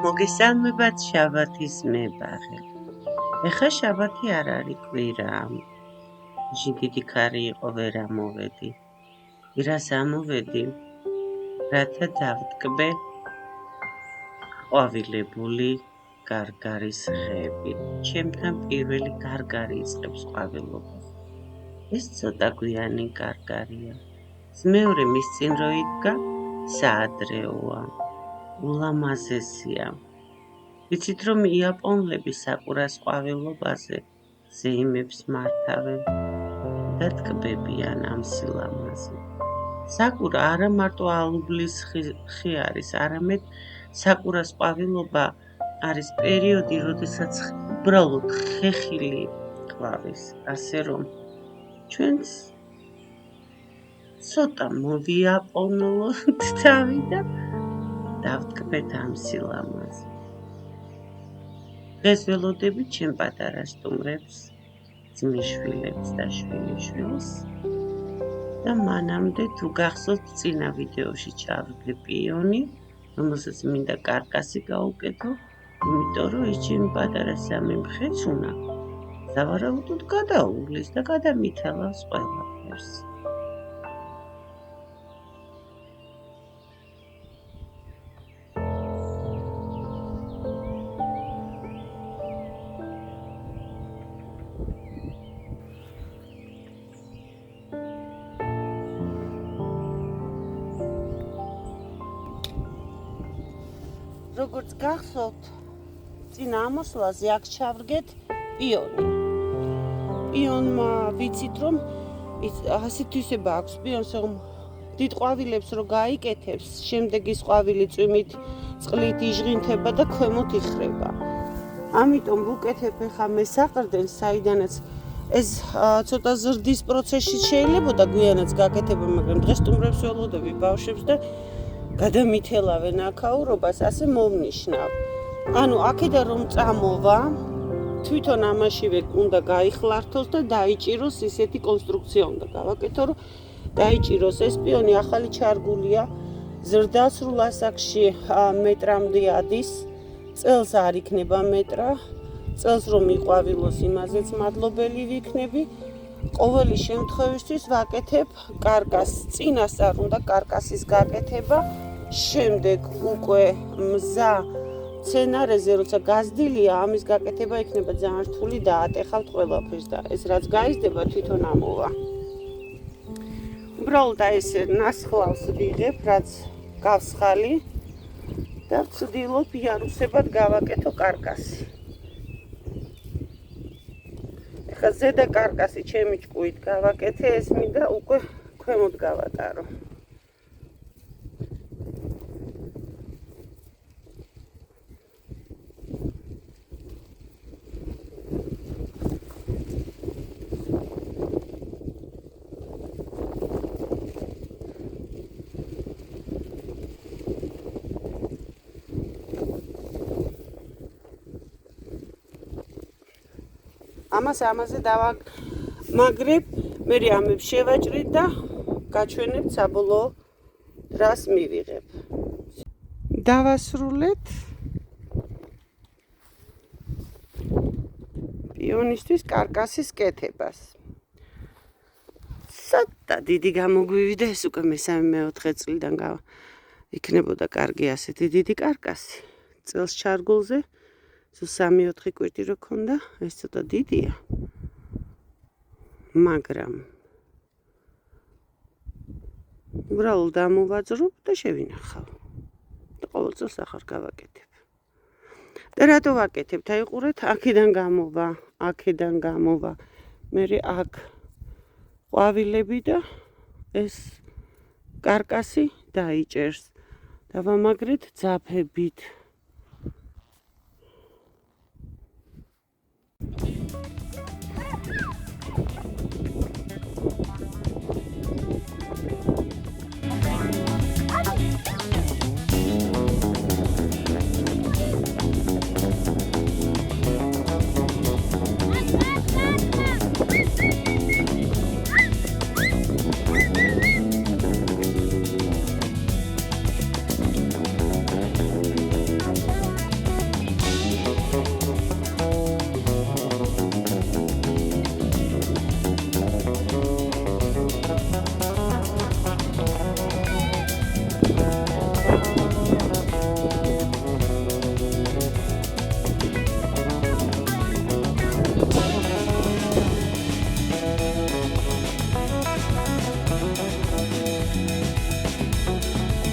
მოგესალმებათ შაბათის მებაღე. ეხა შაბათი არ არის კვირა. დიდი ქარი იყო ვერ ამოვედი. ვირას ამოვედი, რათა დავტკბე ყვავილებული გარგარის ხეები. ჩემთან პირველი გარგარი იწყებს ყვავილობას. ეს ცოტა გვიანი გარგარია. მეორე მის წინ რო იდგა, საადრეოა. ულამაზესია. ვიცით რომ იაპონლები საყურას ყვავილობაზე ზეიმებს მართავენ და ტკბებიან ამ სილამაზე. საკურა არა მარტო ალუბლის ხი არის, არამედ საკურას ყვავილობა არის პერიოდი, როდესაც უბრალოდ ხეხილი ყვავის, ასე რომ ჩვენს ცოტა მოვიაპონლოთ თავი და დავტკბეთ ამ სილამაზე. დღეს ველოდებით ჩემ პატარა სტუმრებს, ძმისშვილებს და შვილიშვილს და მანამდე თუ გახსოვთ წინა ვიდეოში ჩავდგე პიონი, რომელსაც მინდა კარკასი გაუკეთო, იმიტომ რომ ის ჩემი პატარა სამი მხეცუნა სავარაუდოდ გადაუვლის და გადამითელავს ყველაფერს. როგორც გახსოვთ, წინა ამოსვლაზე აქ ჩავდგეთ პიონი. პიონმა ვიცით რომ ასეთ ისება აქვს პიონს, რომ დიდ ყვავილებს რო გაიკეთებს, შემდეგ ის ყვავილი წვიმით, წყლით იჟღინთება და ქვემოთ იხრება. ამიტომ ვუკეთებ ახლა მესაყრდენს, საიდანაც ეს ცოტა ზრდის პროცესში შეიძლებოდა გვიანაც გაკეთება, მაგრამ დღეს სტუმრებს ველოდები ბავშვებს და გადამითელავენ აქაურობას, ასე მოვნიშნავ. ანუ აქედან რომ წამოვა, თვითონ ამაშივე უნდა გაიხლართოს და დაიჭიროს ისეთი კონსტრუქცია უნდა გავაკეთო, რომ დაიჭიროს ეს პიონი ახალი ჩარგულია, ზრდა სრულ ასაკში მეტრამდე ადის, წელს არ იქნება მეტრა, წელს რომ იყვავილოს იმაზეც მადლობელი ვიქნები. ყოველი შემთხვევისთვის ვაკეთებ კარკასს, წინასწარ უნდა კარკასის გაკეთება, შემდეგ უკვე მზა სცენარეზე, როცა გაზრდილია, ამის გაკეთება იქნება ძალიან რთული და ატეხავთ ყველაფერს და ეს რაც გაიზრდება თვითონ ამოვა. უბრალოდ ეს ნასხლავს ვიღებ, რაც გავსხალი და ვცდილობ იარუსებად გავაკეთო კარკასი. ეხლა ზედა კარკასი ჩემი ჭკუით გავაკეთე, ეს მინდა უკვე ქვემოთ გავატარო. ამაზე დავამაგრებ, მე ამებს შევაჭრით და გაჩვენებ საბოლოო დრას მივიღებ. დავასრულეთ პიონისთვის კარკასის კეთებას. ცოტა დიდი გამოგვივიდა, ეს უკვე მესამე-მეოთხე წლიდან იქნებოდა კარგი ასეთი დიდი კარკასი. წელს ჩარგულზე სულ 3-4 კვირტი რო ქონდა, ეს ცოტა დიდია. მაგრამ უბრალოდ დამოვაძრობ და შევინახავ. და ყოველწელს ახალ გავაკეთებ. და რატო ვაკეთებთ? აიყურეთ, აქედან გამოვა. მე აქ ყვავილები და ეს კარკასი დაიჭერს. დავამაგრეთ ძაფებით.